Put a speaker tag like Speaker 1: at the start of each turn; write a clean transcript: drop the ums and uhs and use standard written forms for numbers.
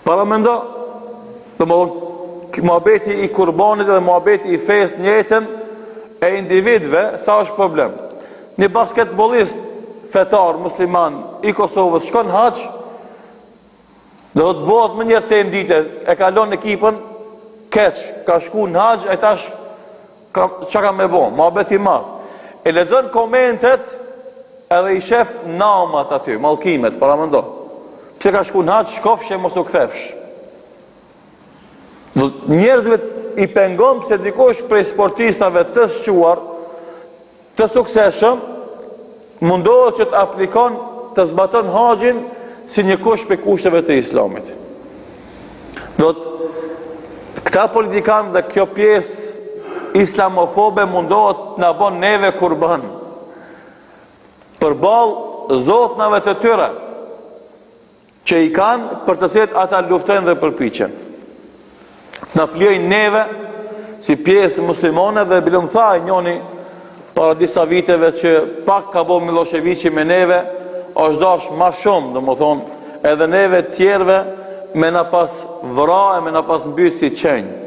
Speaker 1: Para mendo, muhabeti i kurbanit dhe muhabeti i fesë në jetën e individëve, sa është problem? Një basketbolist fetar musliman i Kosovës shkon haç, do të bëhet më njërë tem dite, e kalon ekipën keq, ka shku në haç, e tash çka ka me bo, muhabet i madh. E lexon komentet edhe i shef namat aty, mallkimet, para mendo. Pse ka shku në haç, shkofsh e mos u kthefsh. Njerëzve i pengon se dikush prej sportistave të shquar, të suksesshëm, mundohet që të aplikon, të zbaton haxhin si një kusht për kushteve të Islamit. Këta politikanë dhe kjo pjesë islamofobe mundohet na bën neve kurban përballë zotnave të tyre që i kanë, për të cilët ata luftojnë dhe përpiqen. Na flijojnë neve si pjesë muslimane dhe bilum tha i njoni para disa viteve që pak ka bo Miloševiqi me neve, është dash ma shumë, dhe më thonë, edhe neve tjerve me na pas vra e me na pas mbyt si qenjë.